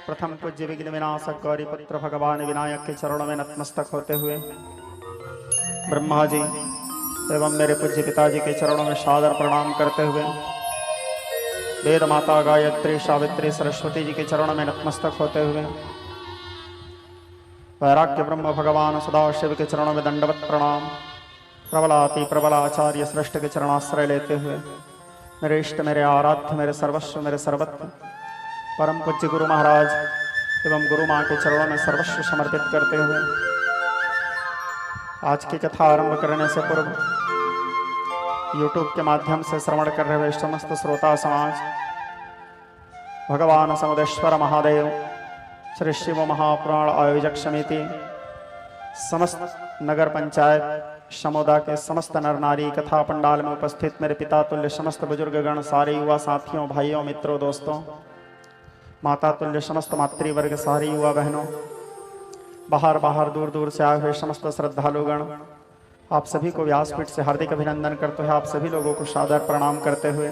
प्रथम पूज्य विघ्न विनाशक गौरी पुत्र भगवान विनायक के चरणों में नतमस्तक होते हुए ब्रह्मा जी एवं मेरे पूज्य पिताजी के चरणों में सादर प्रणाम करते हुए वेद माता गायत्री सावित्री सरस्वती जी के चरणों में नतमस्तक होते हुए वैराग्य ब्रह्म भगवान सदाशिव के चरणों में दंडवत प्रणाम प्रबलाति प्रबलाचार्य श्रेष्ठ के चरणाश्रय लेते हुए मेरे इष्ट मेरे आराध्य मेरे सर्वस्व मेरे सर्वत्र परम पूज्य गुरु महाराज एवं गुरु माँ के चरणों में सर्वस्व समर्पित करते हुए आज की कथा आरंभ करने से पूर्व YouTube के माध्यम से श्रवण कर रहे समस्त श्रोता समाज भगवान समुदेश्वर महादेव श्री शिव महापुराण आयोजक समिति समस्त नगर पंचायत समुदाय के समस्त नर नारी कथा पंडाल में उपस्थित मेरे पिता तुल्य समस्त बुजुर्ग गण सारे युवा साथियों भाइयों मित्रों दोस्तों माता तुल्य समस्त मातृवर्ग सारी युवा बहनों बाहर दूर दूर से आए हुए समस्त श्रद्धालुगण आप सभी को व्यासपीठ से हार्दिक अभिनंदन करते हुए आप सभी लोगों को सादर प्रणाम करते हुए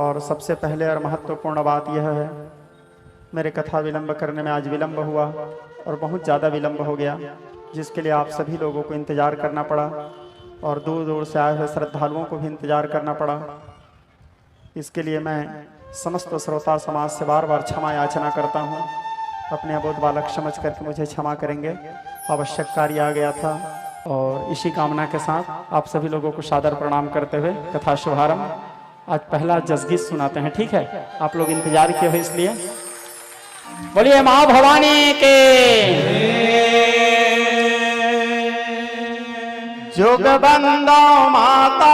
और सबसे पहले और महत्वपूर्ण बात यह है मेरे कथा विलंब करने में आज विलंब हुआ और बहुत ज़्यादा विलंब हो गया जिसके लिए आप सभी लोगों को इंतज़ार करना पड़ा और दूर दूर से आए हुए श्रद्धालुओं को भी इंतज़ार करना पड़ा। इसके लिए मैं समस्त श्रोता समाज से बार बार क्षमा याचना करता हूँ। अपने अबोध बालक समझ करके मुझे क्षमा करेंगे। आवश्यक कार्य आ गया था और इसी कामना के साथ आप सभी लोगों को सादर प्रणाम करते हुए कथा शुभारंभ। आज पहला जसगीत सुनाते हैं, ठीक है? आप लोग इंतजार किए हो इसलिए बोलिए माँ भवानी के जुग बंदो माता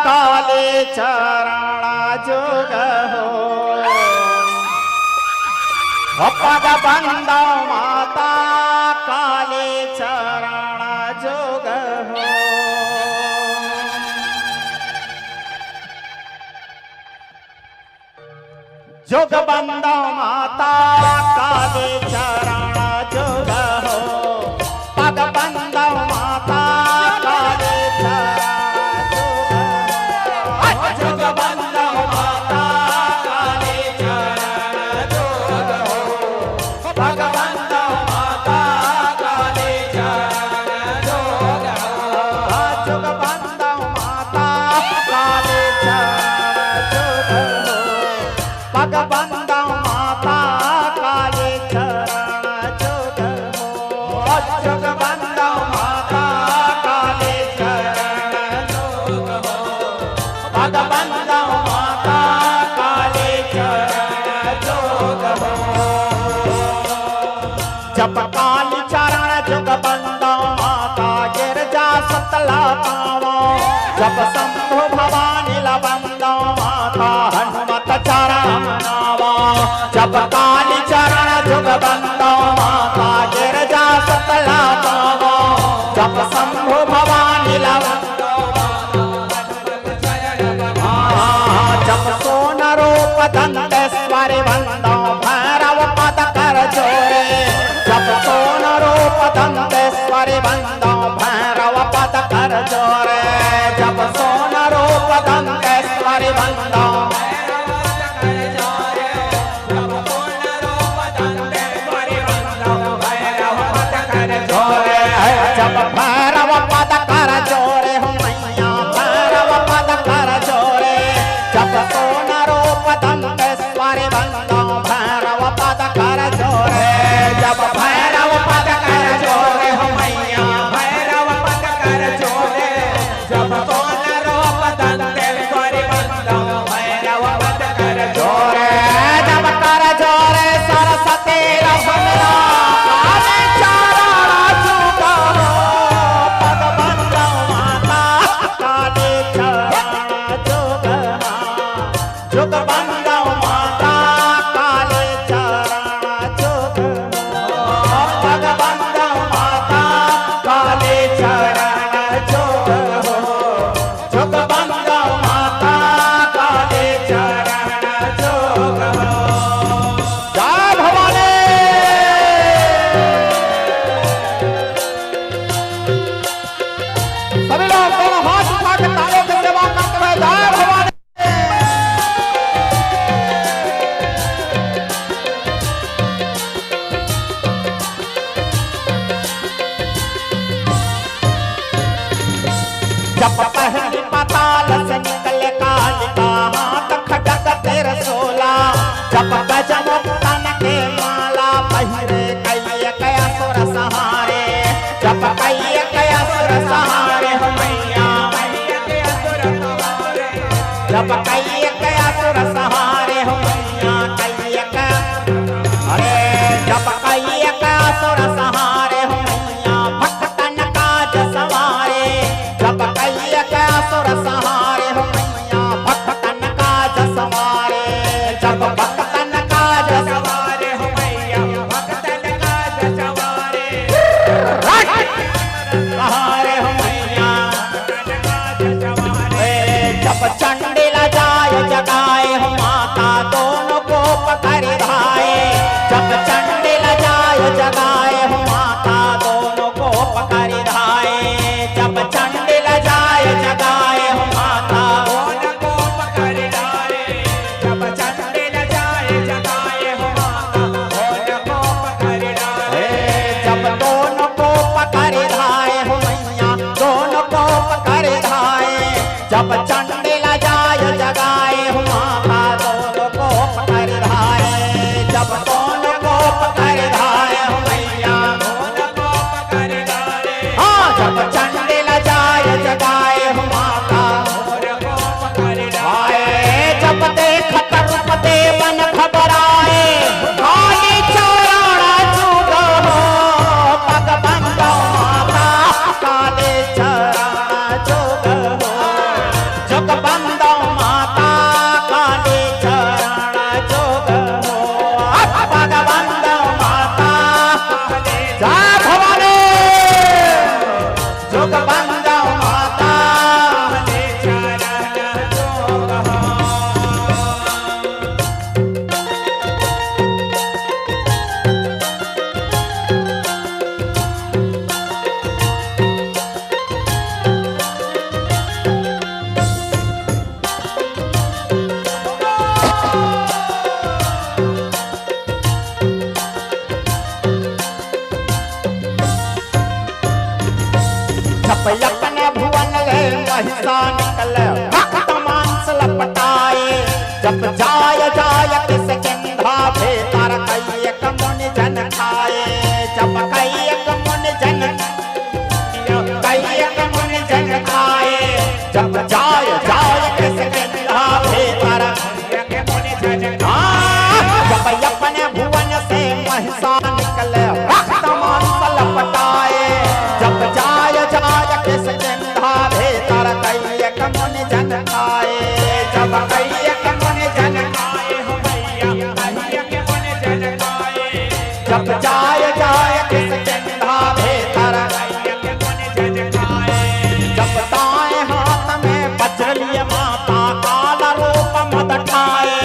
काले चरणा जुग हो पग बंदो माता काले चरणा जुग हो जुग बंदो माता काले चरणा जुग हो पग बंदो माता काले चरणा जुग बंदो माता काले चरणा जुग हो पग बंदो माता काले चरणा जुग हो जुग बंदो माता काले चरणा जुग हो पग बंदो माता काले चरणा जुग हो जुग बंदो माता काले चरणा जुग हो पग बंदो माता काले चरणा जुग हो जप काली चरण जुग बंदो माता गिरजा सतला पावो जप शंभु भवानी लबंदो माता हनुमत चरण नावा जप काली चरण जुग बंदो माता गिरजा सतला पावो जप शंभु भवानी लबंदो जप सोन रूप दंतेश्वरी बंदो भैरव पद कर जोरे जप सोन रूप दंतेश्वरी बंदो भैरव पद कर जोरे जप सोन रूप दंतेश्वरी बंदो जब भैरव पद कर जोरे हो मैया भैरव पद कर जोरे जब सोन रूप दंतेश्वरी बंदो भैरव पद कर जोरे जब भैरव पद कर जोरे हो मैया भैरव पद कर जोरे जब सोन रूप दंतेश्वरी बंदो भैरव पद कर जोरे जब कर जोरे सरस्वती रघुरा जुग बंदो माता जब पहली पाताल से निकले कालिका हाथ खटक तेरे सोला जब गजमुक्तन के माला पहिरे कैय कया सुर सहारे जब कैय कया सुर सहारे हो मैया जब कैय कया सुर सहारे हो मैया कैय का अरे जब कैय कया सुर सहारे हो मैया भक्तन काज सवारे जब कैय कया सुर सहारे हो मैया भक्तन काज सवारे जब भक्तन काज सवारे हो मैया भक्तन काज सवारे सहारे हो मैया जब चंडिल जाय जगाए हो माता दोनों को पकड़ धाए जब चंडिल जाय जगाए हो माता दोनों को पकड़ धाए जब चंडिल जाय जगाए हो माता दोनों को पकड़ धाए जब चंडिल जाय जगाए हो माता दोनों को पकड़ धाए जब दोनों को पकड़ धाए हो मैया दोनों को पकड़ धाए जब चंडिल जाय जगाए हो माता दोनों को पकड़ धाए जब दोनों को पकड़ धाए हो मैया दोनों को पकड़ धाए हाँ जब चंडिल जाय जगाए हो माता दोनों को पकड़ धाए जब देखत रूप देवन घबराए काली चरण जुग हो पग बंदो माता काले चरण जुग हो जुग बंदो माता काले चरण जुग हो पग बंदो माता जय भवानी जुग बंदो माता काले चरण जुग हो जब अपने भुवन ले महिषा निकले भक्त मांस लपटाए जब जाय जाय किस किंधा भेतर कई एक मुनि जन खाए जब कई एक मुनि जन खाए जब जाय जाय किस किंधा भेतर एक मुनि जन जब अपने भुवन से महिषा निकले भक्त मांस लपटाए जब जाय जाय किस किंधा भेतर कई एक मुनि जन खाए जब कई एक मुनि जन खाए हो मैया कई एक मुनि जन खाए जब जाय जाय किस किंधा भेतर कई एक मुनि जन खाए जब दाएं हाथ में वज्र लिए माता काला रूप मद ठाए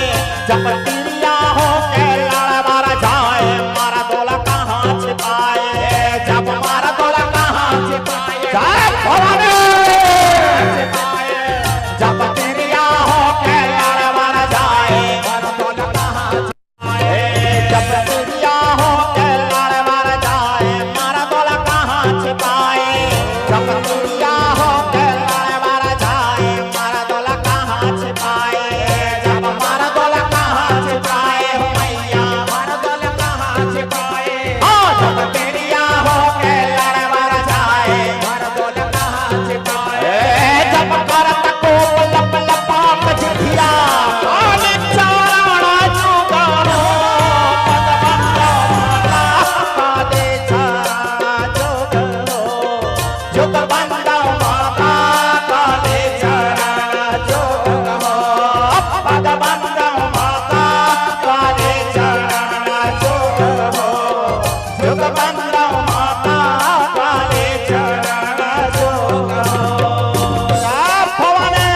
जब तिरिया हो के लड़वर जाए मारा दोला कहाँ छिपाए जब मारा दोला कहाँ छिपाए जय भवानी जब तिरिया हो के लड़वर जाए मारा दोला कहाँ छिपाए जब तिरिया हो के लड़वर जाए मारा दोला कहाँ छिपाए जब तिरिया हो के लड़वर जाए मारा दोला कहाँ छिपाए जब मारा दोला कहाँ छिपाए हो मैया मारा दोला कहाँ छिपाए हाँ जब तिरिया हो के लड़वर जाए मारा दोला कहाँ छिपाए जब करत को लप लपाक जिठिया काले चरण जुग हो पग बंदो माता काले चरण जुग हो पग बंदो माता काले चरण जुग हो जुग बंदो माता काले चरण जुग हो जय भवानी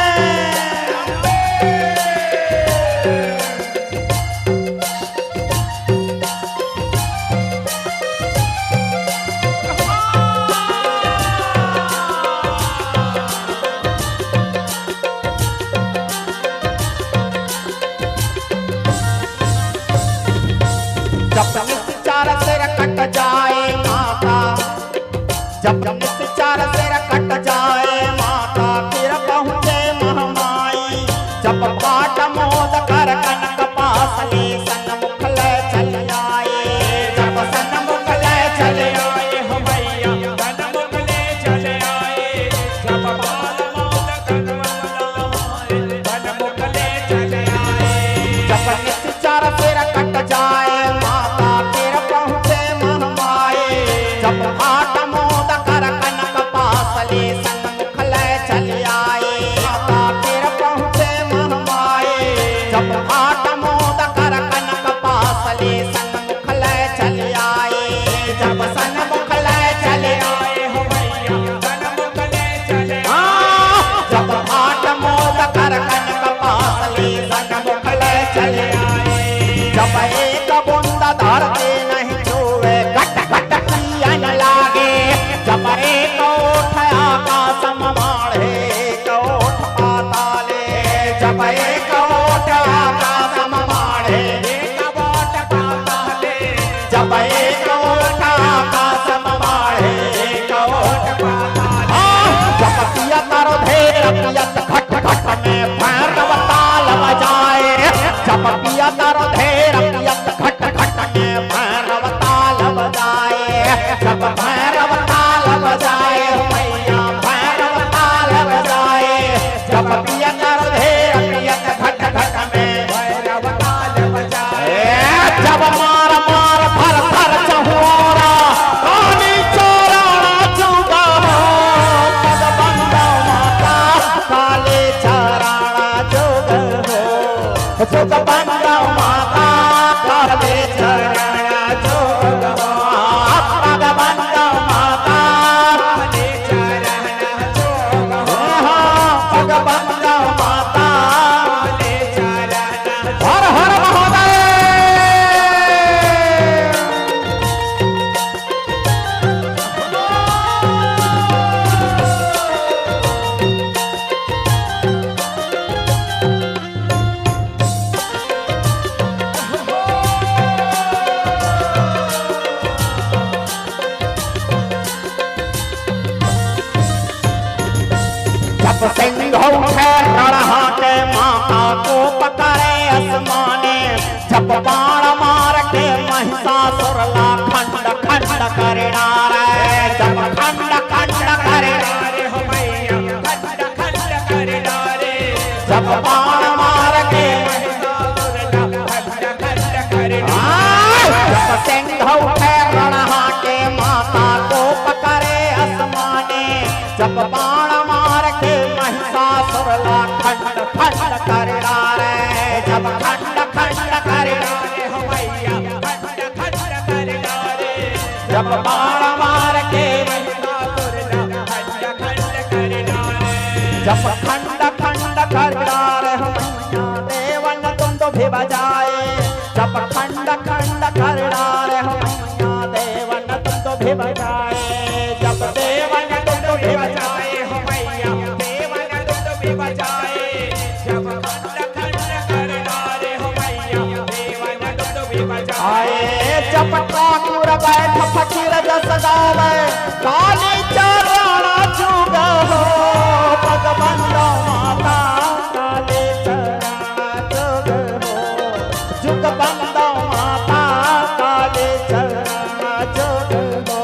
जब निस्चार सिर कट जाए माता जब निस्चार सिर कट जाए माता कर सिर कट जाए माता फिर पहुँचे महमाए जब हाट मोद कर कनक पासले संग मुख लय चल आए माता फिर पहुँचे महमाए जब हाट मोद कर कनक पासले संग मुख लय चल आए जब सन मुख लय चले आए हो भैया सन मुख लय चले जब हाट मोद कर कनक पासले संग मुख लय चले आए जब एक बूंद धरती नहीं छुए घट घट कियन लागे जब एक ओठ आकाश माढ़े एक ओठ पाताले जब एक ओठ आकाश माढ़े एक ओठ पाताले जब एक ओठ आकाश माढ़े एक ओठ पाताले जब पियत रो ढेर पियत घट घट में भैरव ताल बजाए जब पियत रो ढेर पियत घट घट में भैरव ताल बजाए जब भैरव ताल बजाए मैया भैरव ताल बजाए जब पियत रो ढेर पियत घट घट में भैरव ताल बजाए जब मार मार भर भर चहुरा काली चोराना चुगा पद बंदा माता काली चराना जोग हो जोग बंदा माता काली चराना जोग हो पद बंदा माता काली चराना जोग हो पद बंदा माता काली चराना हर हर महादेव जब सिंह उठे रणहा के माता को पकड़े आसमाने जब बाण मार के महिषासुर ला खंड खंड करे डारे जब खंड खंड करे डारे हो मैया खंड खंड करे डारे जब बाण मार के महिषासुर ला खंड खंड करे डारे जब सिंह उठे रणहा के माता को पकड़े आसमाने जब बाण मार के महिषासुर ला खंड खंड कर डारे जब खंड खंड कर डारे हो मैया खंड खंड कर डारे जब बाण मार के महिषासुर ला खंड खंड कर डारे जब खंड खंड कर डारे हो मैया देवन तुंदो भी बजाए जब खंड खंड कर डारे हो मैया देवन तुंदो भी बजाए जब देवन तुंदो भी बजाए हो मैया देवन तुंदो भी बजाए जब खंड खंड कर डारे हो मैया देवन तुंदो भी बजाए जब ठाकुर बैठ फकीर जस गावे काली चराना जुग हो पग बंदा माता काली चराना जुग हो जुग बंदा माता काली चराना जुग हो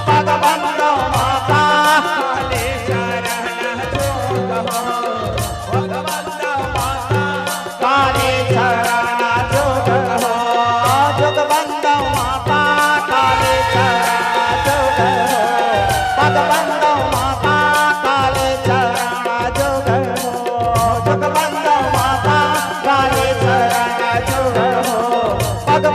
पग बंदा माता काली चराना जुग हो पग बंदा माता काली चराना जुग हो जुग बंदा माता काली चराना जुग हो पग बंदा माता काली चराना जुग हो जुग बंदा माता काली चराना जुग हो पग